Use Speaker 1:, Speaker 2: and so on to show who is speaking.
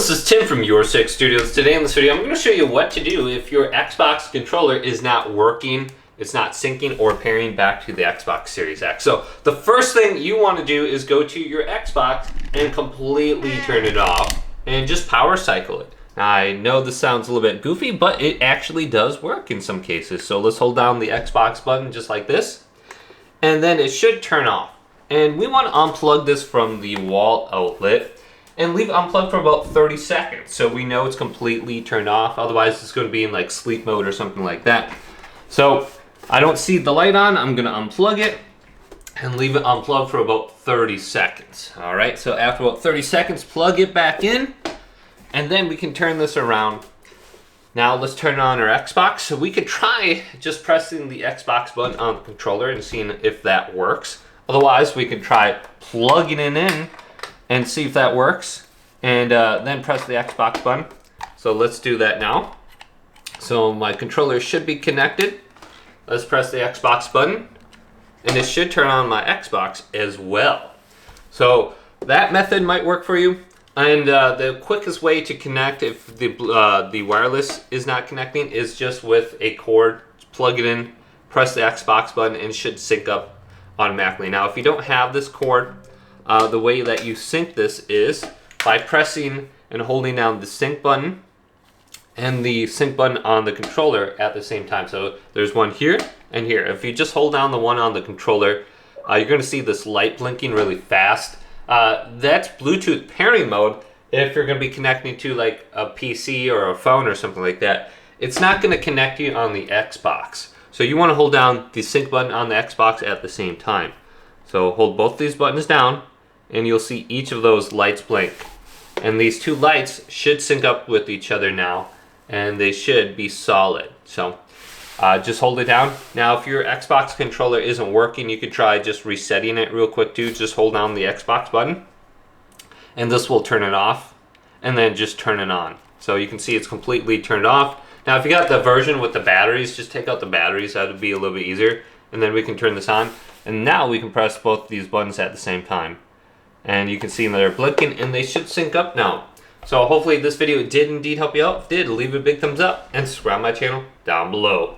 Speaker 1: this is Tim from Your Six Studios. Today in this video, I'm going to show you what to do if your Xbox controller is not working, it's not syncing or pairing back to the Xbox Series X. So the first thing you want to do is go to your Xbox and completely turn it off and just power cycle it. Now, I know this sounds a little bit goofy, but it actually does work in some cases. So let's hold down the Xbox button just like this, and then it should turn off. And we want to unplug this from the wall outlet and leave it unplugged for about 30 seconds so we know it's completely turned off. Otherwise, it's going to be in like sleep mode or something like that. So I don't see the light on. I'm going to unplug it and leave it unplugged for about 30 seconds. All right, so after about 30 seconds, plug it back in, and then we can turn this around. Now let's turn on our Xbox. So we could try just pressing the Xbox button on the controller and seeing if that works. Otherwise, we can try plugging it in and see if that works, and then press the Xbox button. So let's do that now. So my controller should be connected. Let's press the Xbox button, and it should turn on my Xbox as well. So that method might work for you. And the quickest way to connect if the wireless is not connecting is just with a cord. Plug it in, press the Xbox button, and it should sync up automatically. Now, if you don't have this cord, the way that you sync this is by pressing and holding down the sync button and the sync button on the controller at the same time. So there's one here and here. If you just hold down the one on the controller, you're going to see this light blinking really fast. That's Bluetooth pairing mode if you're going to be connecting to like a PC or a phone or something like that. It's not going to connect you on the Xbox. So you want to hold down the sync button on the Xbox at the same time. So hold both these buttons down, and you'll see each of those lights blink. And these two lights should sync up with each other now, and they should be solid. So just hold it down. Now, if your Xbox controller isn't working, you could try just resetting it real quick too. Just hold down the Xbox button, and this will turn it off, and then just turn it on. So you can see it's completely turned off. Now, if you got the version with the batteries, just take out the batteries. That would be a little bit easier. And then we can turn this on. And now we can press both these buttons at the same time. And you can see they're blinking, and they should sync up now. So hopefully this video did indeed help you out. If it did, leave a big thumbs up and subscribe to my channel down below.